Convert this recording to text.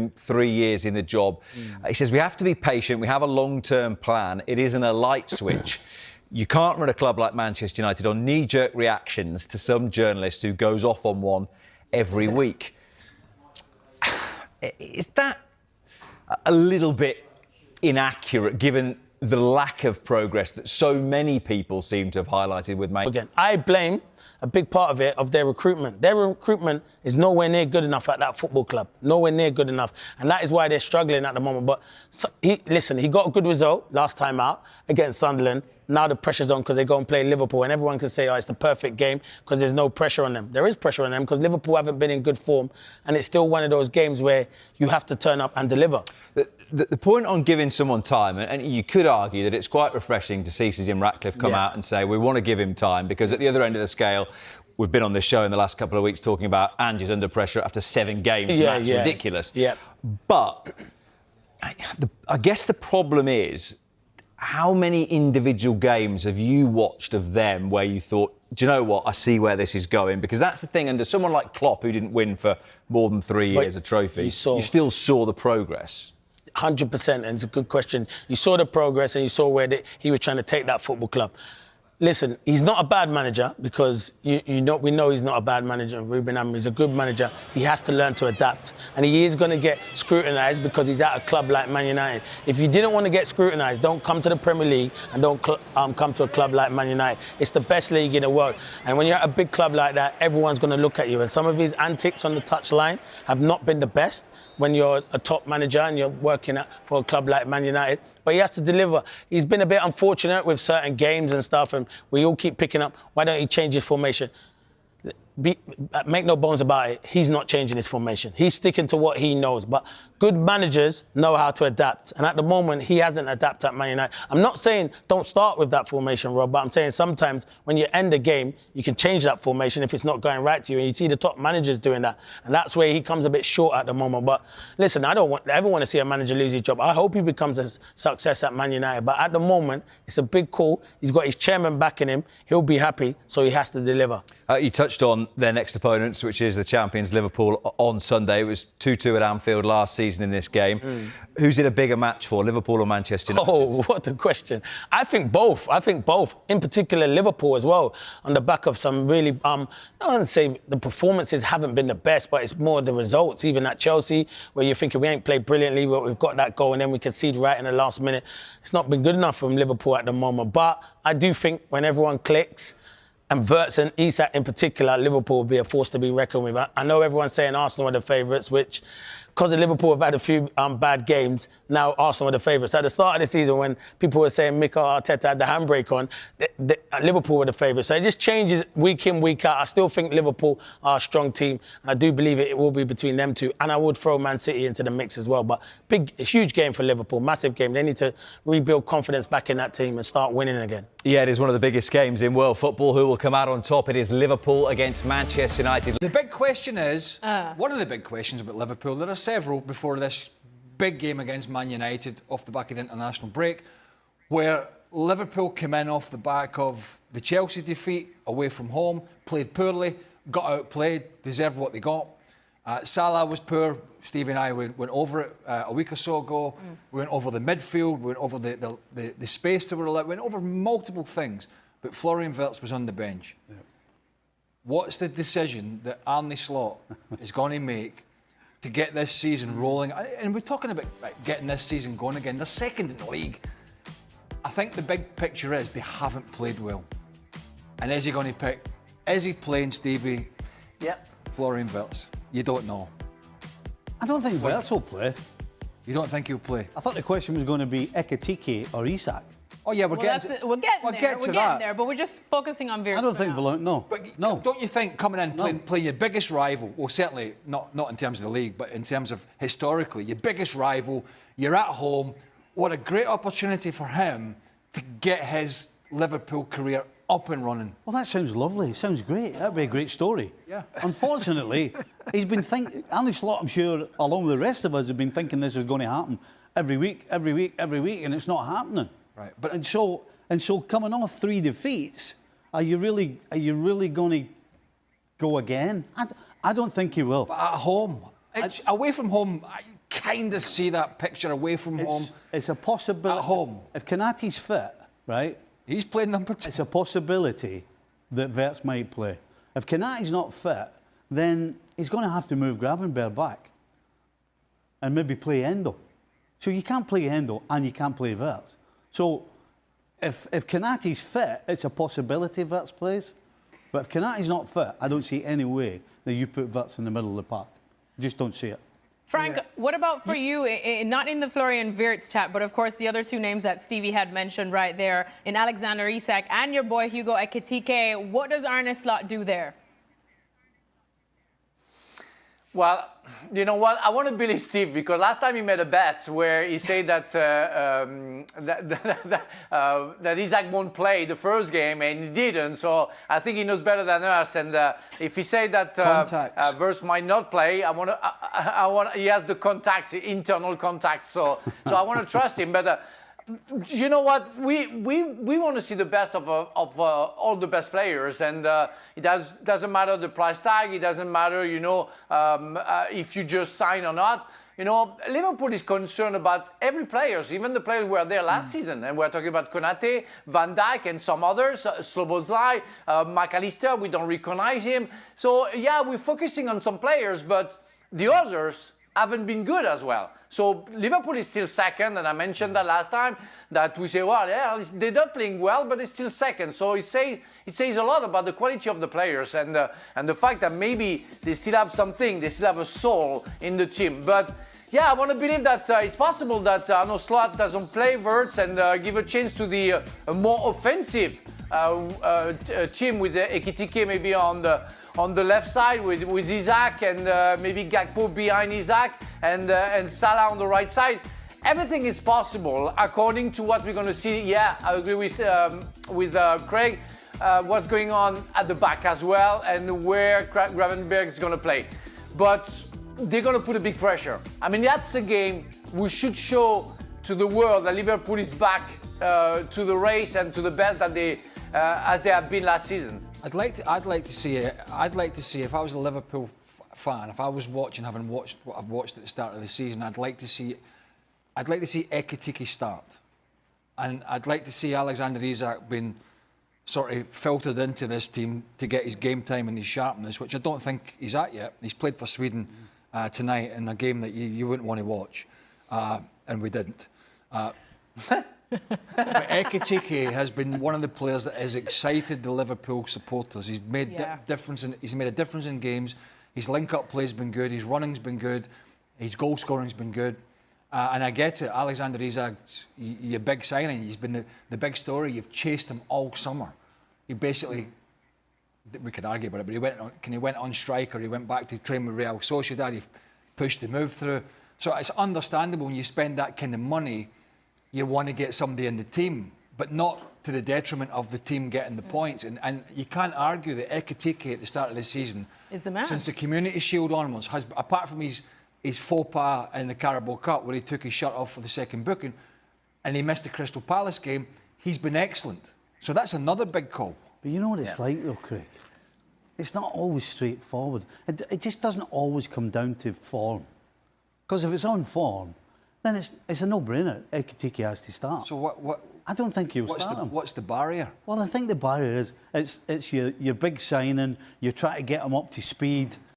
3 years in the job. He says we have to be patient. We have a long-term plan. It isn't a light switch. You can't run a club like Manchester United on knee-jerk reactions to some journalist who goes off on one every week. Is that a little bit inaccurate, given the lack of progress that so many people seem to have highlighted with Man? Again, I blame a big part of it of their recruitment. Their recruitment is nowhere near good enough at that football club. Nowhere near good enough. And that is why they're struggling at the moment. But he got a good result last time out against Sunderland. Now the pressure's on because they go and play Liverpool, and everyone can say, oh, it's the perfect game because there's no pressure on them. There is pressure on them because Liverpool haven't been in good form, and it's still one of those games where you have to turn up and deliver. The point on giving someone time, and you could argue that it's quite refreshing to see Sir Jim Ratcliffe come out and say we want to give him time, because at the other end of the scale, we've been on this show in the last couple of weeks talking about Ange's under pressure after 7 games. That's ridiculous. But I guess the problem is, how many individual games have you watched of them where you thought, do you know what, I see where this is going? Because that's the thing, under someone like Klopp, who didn't win for more than 3 years a trophy, you still saw the progress. 100%, and it's a good question. You saw the progress and you saw where he was trying to take that football club. Listen, he's not a bad manager, because we know he's not a bad manager. Ruben Amorim is a good manager. He has to learn to adapt. And he is going to get scrutinised because he's at a club like Man United. If you didn't want to get scrutinised, don't come to the Premier League and don't come to a club like Man United. It's the best league in the world. And when you're at a big club like that, everyone's going to look at you. And some of his antics on the touchline have not been the best when you're a top manager and you're working for a club like Man United. But he has to deliver. He's been a bit unfortunate with certain games and stuff, and we all keep picking up, why don't he change his formation? Make no bones about it, he's not changing his formation. He's sticking to what he knows. But good managers know how to adapt. And at the moment, he hasn't adapted at Man United. I'm not saying don't start with that formation, Rob, but I'm saying sometimes when you end a game, you can change that formation if it's not going right to you. And you see the top managers doing that. And that's where he comes a bit short at the moment. But listen, I don't ever want to see a manager lose his job. I hope he becomes a success at Man United. But at the moment, it's a big call. He's got his chairman backing him. He'll be happy, so he has to deliver. You touched on their next opponents, which is the champions Liverpool on Sunday. It was 2-2 at Anfield last season in this game. Who's it a bigger match for, Liverpool or Manchester United? Oh, what a question. I think both. In particular, Liverpool as well, on the back of some really, I wouldn't say the performances haven't been the best, but it's more the results. Even at Chelsea, where you're thinking we ain't played brilliantly, but we've got that goal and then we concede right in the last minute. It's not been good enough from Liverpool at the moment. But I do think when everyone clicks, and Wirtz and Isak in particular, Liverpool will be a force to be reckoned with. I know everyone's saying Arsenal are the favourites, which, because Liverpool have had a few bad games, now Arsenal are the favourites. At the start of the season, when people were saying Mikel Arteta had the handbrake on, Liverpool were the favourites. So it just changes week in, week out. I still think Liverpool are a strong team. And I do believe it will be between them two. And I would throw Man City into the mix as well. But a huge game for Liverpool, massive game. They need to rebuild confidence back in that team and start winning again. Yeah, it is one of the biggest games in world football. Who will come out on top? It is Liverpool against Manchester United. The big question is, one of the big questions about Liverpool, there are several before this big game against Man United off the back of the international break, where Liverpool came in off the back of the Chelsea defeat away from home, played poorly, got outplayed, deserved what they got. Salah was poor. Stevie and I went over it a week or so ago. We went over the midfield, we went over the space that were allowed, we went over multiple things. But Florian Wirtz was on the bench. What's the decision that Arne Slot is going to make to get this season rolling? And we're talking about getting this season going again. They're second in the league. I think the big picture is they haven't played well. And is he going to pick? Is he playing Stevie? Florian Wirtz? You don't know. I don't think Wirtz will play. You don't think he'll play? I thought the question was going to be Ekitike or Isak. Oh yeah, we're getting there, but we're just focusing on Wirtz. I don't think no. But no. Don't you think coming in playing your biggest rival, well certainly not in terms of the league, but in terms of historically, your biggest rival, you're at home, what a great opportunity for him to get his Liverpool career up and running. Well, that sounds lovely. It sounds great. That'd be a great story. Yeah. Unfortunately, he's been thinking, Arne Slot, I'm sure, along with the rest of us, have been thinking this was going to happen every week, and it's not happening. Right. But and so coming off 3 defeats, are you really going to go again? I don't think he will. But at home, away from home, kind of see that picture away from home. It's a possibility. At home. If Konaté's fit, right? He's playing number 10. It's a possibility that Wirtz might play. If Konaté's not fit, then he's going to have to move Gravenberch back and maybe play Endo. So you can't play Endo and you can't play Wirtz. So if Konaté's fit, it's a possibility Wirtz plays. But if Konaté's not fit, I don't see any way that you put Wirtz in the middle of the park. Just don't see it. Frank, what about for you, not in the Florian Wirtz chat, but of course the other two names that Stevie had mentioned right there, in Alexander Isak and your boy Hugo Ekitike, what does Arne Slot do there? Well, you know what? I want to believe Steve, because last time he made a bet where he said that that Isak won't play the first game, and he didn't. So I think he knows better than us. And if he said that Wirtz might not play, he has the contact, internal contact. So I want to trust him. But you know what? We want to see the best of all the best players, and it doesn't matter the price tag. It doesn't matter, you know, if you just sign or not. You know, Liverpool is concerned about every player, even the players who were there last season, and we're talking about Konaté, Van Dijk, and some others. Szoboszlai, McAllister. We don't recognize him. So yeah, we're focusing on some players, but the others haven't been good as well. So Liverpool is still second, and I mentioned that last time, that we say, well, yeah, they're not playing well, but it's still second. So it says a lot about the quality of the players and the fact that maybe they still have something, they still have a soul in the team. But yeah, I want to believe that it's possible that Arne Slot doesn't play Wirtz and give a chance to the more offensive team with Ekitike maybe on the left side with Isak and maybe Gakpo behind Isak and Salah on the right side. Everything is possible according to what we're going to see. Yeah, I agree with Craig. What's going on at the back as well, and where Gravenberch is going to play. But they're going to put a big pressure. I mean, that's a game we should show to the world that Liverpool is back to the race and to the best that as they have been last season. I'd like to see it. I'd like to see, if I was a Liverpool fan, if I was watching, having watched what I've watched at the start of the season, I'd like to see Ekitike start, and I'd like to see Alexander Isak being sort of filtered into this team to get his game time and his sharpness, which I don't think he's at yet. He's played for Sweden tonight in a game that you wouldn't want to watch, and we didn't. But Ekitike has been one of the players that has excited the Liverpool supporters. He's made he's made a difference in games. His link-up play's been good. His running's been good. His goal scoring's been good. And I get it. Alexander Isak's your big signing. He's been the big story. You've chased him all summer. He basically, we could argue about it, but he went on strike, or he went back to train with Real Sociedad. He pushed the move through. So it's understandable when you spend that kind of money, you want to get somebody in the team, but not to the detriment of the team getting the points. And you can't argue that Ekitike at the start of the season, is the man. Since the Community Shield onwards, has, apart from his faux pas in the Carabao Cup where he took his shirt off for the second booking and he missed the Crystal Palace game, he's been excellent. So that's another big call. But you know what it's like though, Craig? It's not always straightforward. It just doesn't always come down to form. Because if it's on form, then it's a no-brainer. Ekitike has to start. So what I don't think he'll start him. What's the barrier? Well, I think the barrier is it's your big signing. You're trying to get him up to speed.